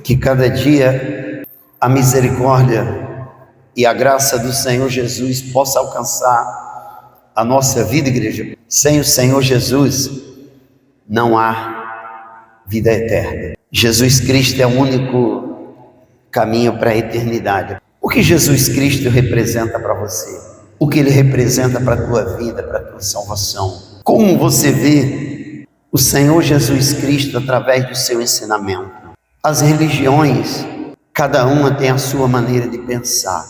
Que cada dia a misericórdia e a graça do Senhor Jesus possa alcançar a nossa vida, igreja. Sem o Senhor Jesus não há vida eterna. Jesus Cristo é o único caminho para a eternidade. O que Jesus Cristo representa para você? O que Ele representa para a tua vida, para a tua salvação? Como você vê o Senhor Jesus Cristo através do seu ensinamento? As religiões, cada uma tem a sua maneira de pensar.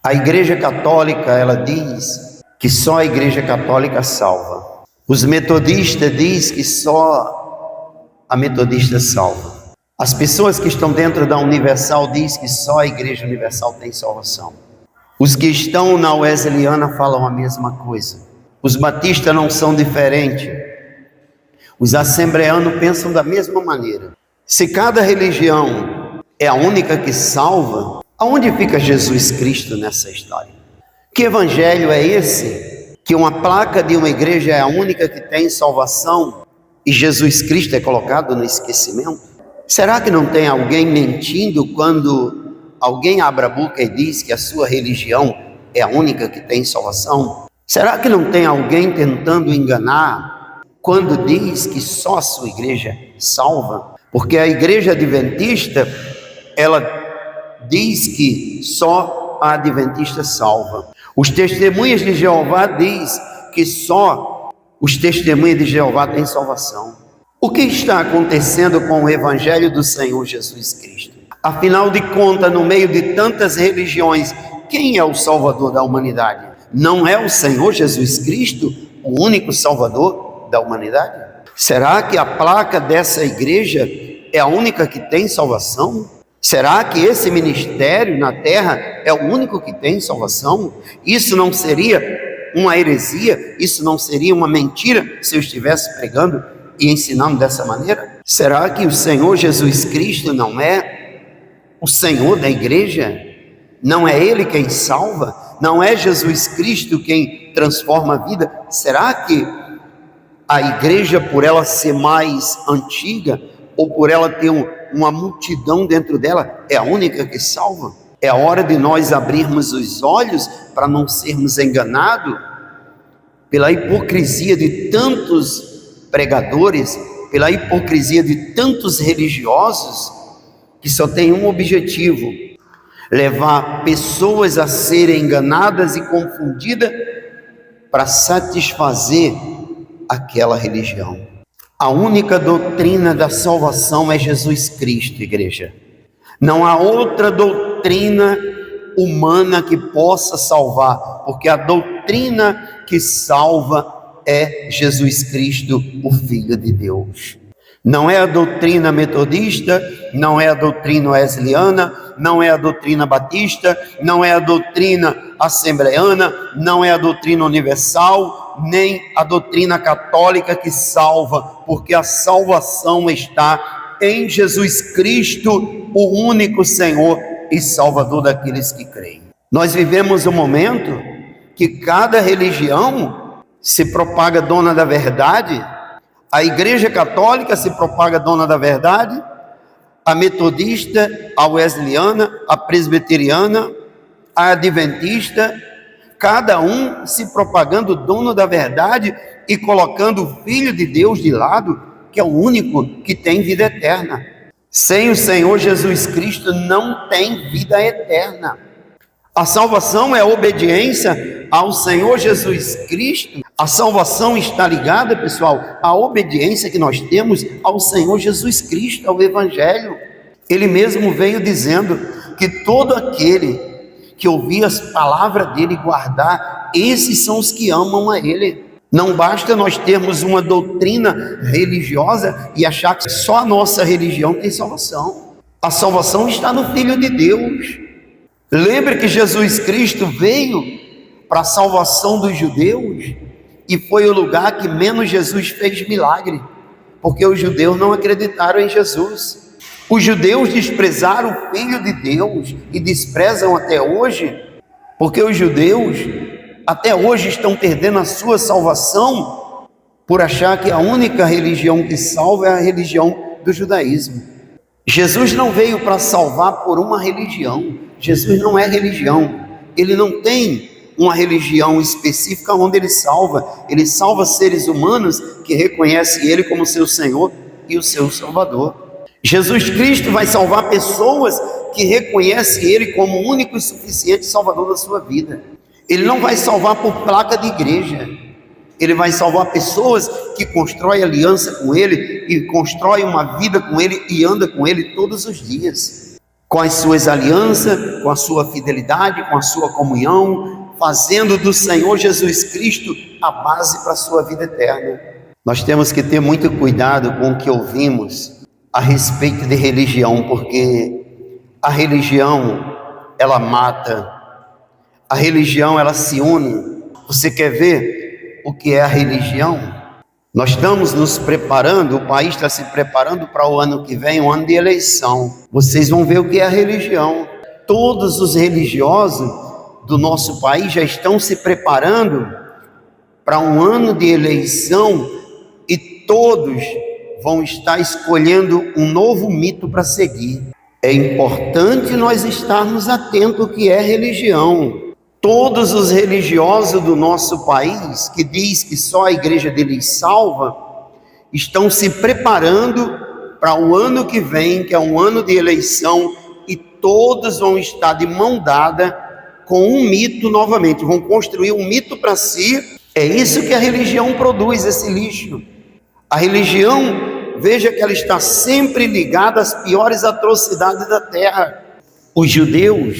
A Igreja Católica, ela diz que só a Igreja Católica salva. Os metodistas dizem que só a metodista salva. As pessoas que estão dentro da Universal dizem que só a Igreja Universal tem salvação. Os que estão na Wesleyana falam a mesma coisa. Os batistas não são diferentes. Os assembleanos pensam da mesma maneira. Se cada religião é a única que salva, aonde fica Jesus Cristo nessa história? Que evangelho é esse? Que uma placa de uma igreja é a única que tem salvação e Jesus Cristo é colocado no esquecimento? Será que não tem alguém mentindo quando alguém abre a boca e diz que a sua religião é a única que tem salvação? Será que não tem alguém tentando enganar quando diz que só a sua igreja salva? Porque a Igreja Adventista, ela diz que só a Adventista salva. Os testemunhas de Jeová diz que só os testemunhas de Jeová têm salvação. O que está acontecendo com o Evangelho do Senhor Jesus Cristo? Afinal de contas, no meio de tantas religiões, quem é o Salvador da humanidade? Não é o Senhor Jesus Cristo, o único Salvador da humanidade? Será que a placa dessa igreja é a única que tem salvação? Será que esse ministério na terra é o único que tem salvação? Isso não seria uma heresia? Isso não seria uma mentira se eu estivesse pregando e ensinando dessa maneira? Será que o Senhor Jesus Cristo não é o Senhor da igreja? Não é Ele quem salva? Não é Jesus Cristo quem transforma a vida? Será que a igreja, por ela ser mais antiga, ou por ela ter uma multidão dentro dela, é a única que salva? É a hora de nós abrirmos os olhos para não sermos enganados pela hipocrisia de tantos pregadores, pela hipocrisia de tantos religiosos, que só tem um objetivo: levar pessoas a serem enganadas e confundidas para satisfazer aquela religião. A única doutrina da salvação é Jesus Cristo, igreja. Não há outra doutrina humana que possa salvar, porque a doutrina que salva é Jesus Cristo, o Filho de Deus. Não é a doutrina metodista, não é a doutrina wesleyana, não é a doutrina batista, não é a doutrina assembleana, não é a doutrina universal, nem a doutrina católica que salva, porque a salvação está em Jesus Cristo, o único Senhor e Salvador daqueles que creem. Nós vivemos um momento que cada religião se propaga dona da verdade. A Igreja Católica se propaga dona da verdade, a metodista, a wesleyana, a presbiteriana, a adventista, cada um se propagando dono da verdade e colocando o Filho de Deus de lado, que é o único que tem vida eterna. Sem o Senhor Jesus Cristo não tem vida eterna. A salvação é a obediência ao Senhor Jesus Cristo. A salvação está ligada, pessoal, à obediência que nós temos ao Senhor Jesus Cristo, ao Evangelho. Ele mesmo veio dizendo que todo aquele que ouvir as palavras dele e guardar, esses são os que amam a ele. Não basta nós termos uma doutrina religiosa e achar que só a nossa religião tem salvação. A salvação está no Filho de Deus. Lembre que Jesus Cristo veio para a salvação dos judeus e foi o lugar que menos Jesus fez milagre, porque os judeus não acreditaram em Jesus. Os judeus desprezaram o Filho de Deus e desprezam até hoje, porque os judeus até hoje estão perdendo a sua salvação por achar que a única religião que salva é a religião do judaísmo. Jesus não veio para salvar por uma religião. Jesus não é religião. Ele não tem uma religião específica onde ele salva. Ele salva seres humanos que reconhecem ele como seu Senhor e o seu Salvador. Jesus Cristo vai salvar pessoas que reconhecem ele como o único e suficiente Salvador da sua vida. Ele não vai salvar por placa de igreja. Ele vai salvar pessoas que constroem aliança com ele e constroem uma vida com ele e anda com ele todos os dias, com as suas alianças, com a sua fidelidade, com a sua comunhão, fazendo do Senhor Jesus Cristo a base para a sua vida eterna. Nós temos que ter muito cuidado com o que ouvimos a respeito de religião, porque a religião, ela mata, a religião, ela se une. Você quer ver o que é a religião? Nós estamos nos preparando, o país está se preparando para o ano que vem, um ano de eleição. Vocês vão ver o que é a religião. Todos os religiosos do nosso país já estão se preparando para um ano de eleição e todos vão estar escolhendo um novo mito para seguir. É importante nós estarmos atentos ao que é religião. Todos os religiosos do nosso país, que diz que só a igreja deles salva, estão se preparando para o ano que vem, que é um ano de eleição, e todos vão estar de mão dada com um mito novamente, vão construir um mito para si. É isso que a religião produz, esse lixo. A religião, veja que ela está sempre ligada às piores atrocidades da terra. Os judeus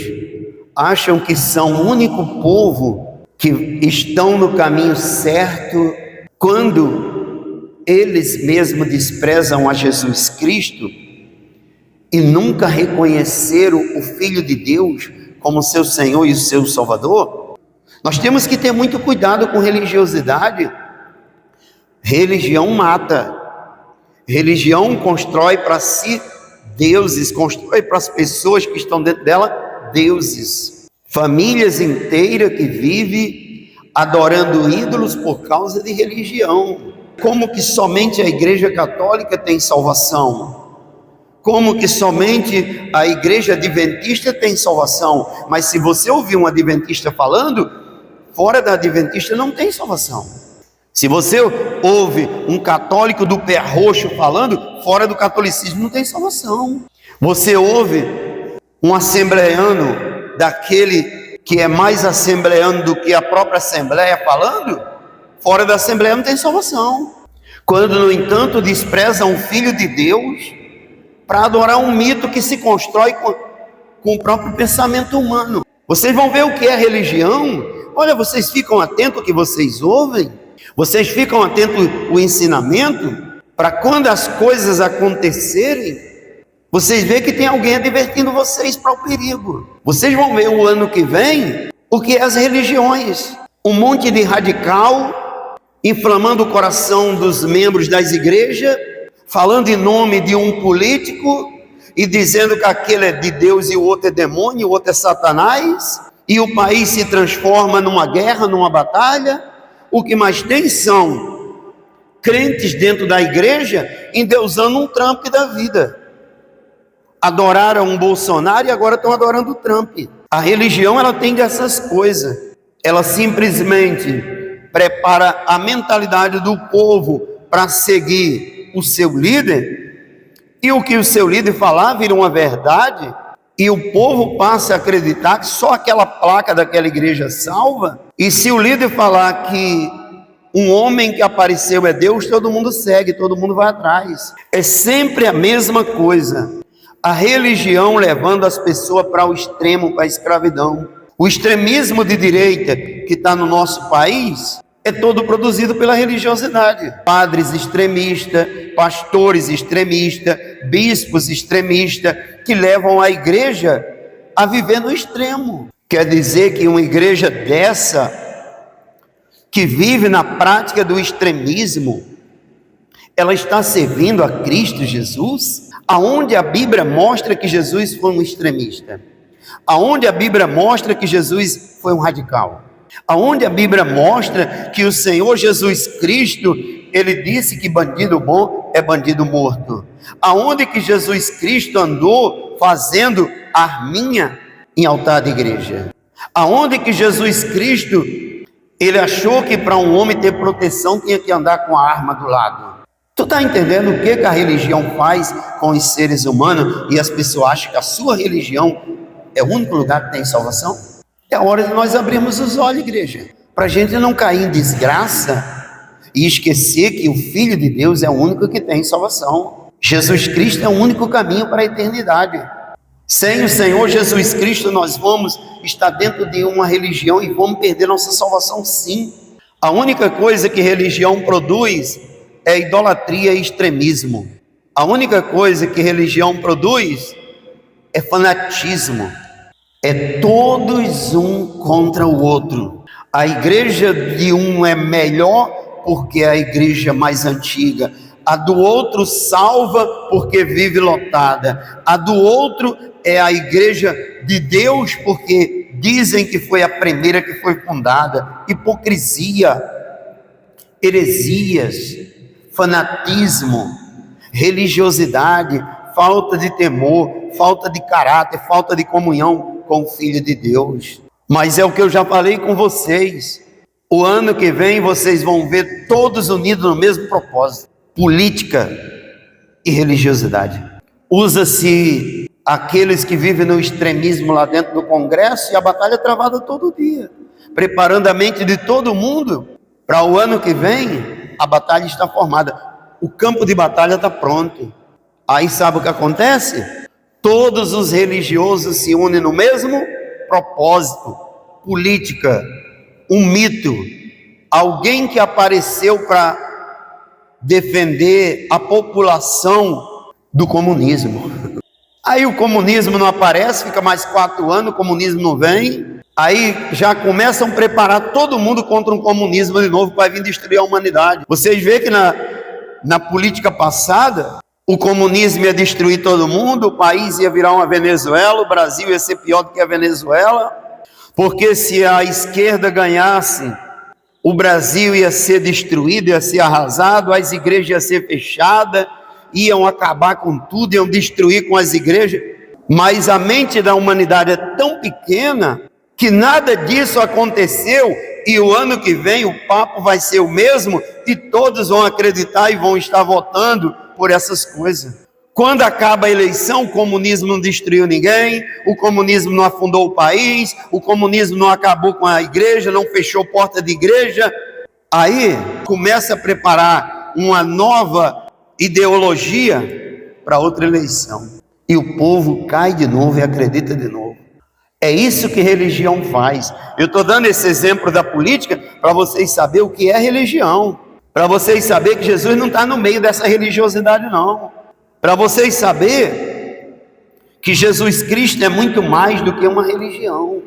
acham que são o único povo que estão no caminho certo quando eles mesmos desprezam a Jesus Cristo e nunca reconheceram o Filho de Deus como seu Senhor e o seu Salvador. Nós temos que ter muito cuidado com religiosidade. Religião mata. Religião constrói para si deuses, constrói para as pessoas que estão dentro dela deuses, famílias inteiras que vivem adorando ídolos por causa de religião. Como que somente a Igreja Católica tem salvação? Como que somente a Igreja Adventista tem salvação? Mas se você ouvir um adventista falando, fora da Adventista não tem salvação. Se você ouve um católico do pé roxo falando, fora do catolicismo não tem salvação. Você ouve um assembleano, daquele que é mais assembleano do que a própria Assembleia falando, fora da Assembleia não tem salvação. Quando, no entanto, desprezam o Filho de Deus para adorar um mito que se constrói com o próprio pensamento humano. Vocês vão ver o que é religião. Olha, vocês ficam atentos ao que vocês ouvem, vocês ficam atentos ao ensinamento, para quando as coisas acontecerem, vocês veem que tem alguém advertindo vocês para o perigo. Vocês vão ver o ano que vem o que é as religiões. Um monte de radical inflamando o coração dos membros das igrejas, falando em nome de um político e dizendo que aquele é de Deus e o outro é demônio, o outro é Satanás, e o país se transforma numa guerra, numa batalha. O que mais tem são crentes dentro da igreja endeusando um Trump da vida. Adoraram um Bolsonaro e agora estão adorando o Trump. A religião, ela tem dessas coisas. Ela simplesmente prepara a mentalidade do povo para seguir o seu líder, e o que o seu líder falar vira uma verdade, e o povo passa a acreditar que só aquela placa daquela igreja salva. E se o líder falar que um homem que apareceu é Deus, todo mundo segue, todo mundo vai atrás. É sempre a mesma coisa. A religião levando as pessoas para o extremo, para a escravidão. O extremismo de direita que está no nosso país é todo produzido pela religiosidade. Padres extremistas, pastores extremistas, bispos extremistas, que levam a igreja a viver no extremo. Quer dizer que uma igreja dessa, que vive na prática do extremismo, ela está servindo a Cristo Jesus? Aonde a Bíblia mostra que Jesus foi um extremista? Aonde a Bíblia mostra que Jesus foi um radical? Aonde a Bíblia mostra que o Senhor Jesus Cristo, ele disse que bandido bom é bandido morto. Aonde que Jesus Cristo andou fazendo arminha em altar de igreja? Aonde que Jesus Cristo, ele achou que para um homem ter proteção tinha que andar com a arma do lado? Tu está entendendo o que a religião faz com os seres humanos e as pessoas acham que a sua religião é o único lugar que tem salvação? É hora de nós abrirmos os olhos, igreja, para a gente não cair em desgraça e esquecer que o Filho de Deus é o único que tem salvação. Jesus Cristo é o único caminho para a eternidade. Sem o Senhor Jesus Cristo nós vamos estar dentro de uma religião e vamos perder nossa salvação, sim. A única coisa que religião produz é idolatria e extremismo. A única coisa que religião produz é fanatismo. É todos um contra o outro. A igreja de um é melhor porque é a igreja mais antiga. A do outro salva porque vive lotada. A do outro é a igreja de Deus porque dizem que foi a primeira que foi fundada. Hipocrisia, heresias, fanatismo, religiosidade, falta de temor, falta de caráter, falta de comunhão com o Filho de Deus. Mas é o que eu já falei com vocês. O ano que vem vocês vão ver todos unidos no mesmo propósito: política e religiosidade. Usa-se aqueles que vivem no extremismo lá dentro do Congresso e a batalha é travada todo dia, preparando a mente de todo mundo para o ano que vem. A batalha está formada, o campo de batalha está pronto. Aí sabe o que acontece? Todos os religiosos se unem no mesmo propósito: política, um mito, alguém que apareceu para defender a população do comunismo. Aí o comunismo não aparece, fica mais 4 anos, o comunismo não vem. Aí já começam a preparar todo mundo contra um comunismo de novo, que vai vir destruir a humanidade. Vocês veem que na política passada, o comunismo ia destruir todo mundo, o país ia virar uma Venezuela, o Brasil ia ser pior do que a Venezuela, porque se a esquerda ganhasse, o Brasil ia ser destruído, ia ser arrasado, as igrejas iam ser fechadas, iam acabar com tudo, iam destruir com as igrejas. Mas a mente da humanidade é tão pequena que nada disso aconteceu, e o ano que vem o papo vai ser o mesmo e todos vão acreditar e vão estar votando por essas coisas. Quando acaba a eleição, o comunismo não destruiu ninguém, o comunismo não afundou o país, o comunismo não acabou com a igreja, não fechou porta de igreja. Aí começa a preparar uma nova ideologia para outra eleição, e o povo cai de novo e acredita de novo. É isso que religião faz. Eu estou dando esse exemplo da política para vocês saberem o que é religião, para vocês saberem que Jesus não está no meio dessa religiosidade não, para vocês saberem que Jesus Cristo é muito mais do que uma religião.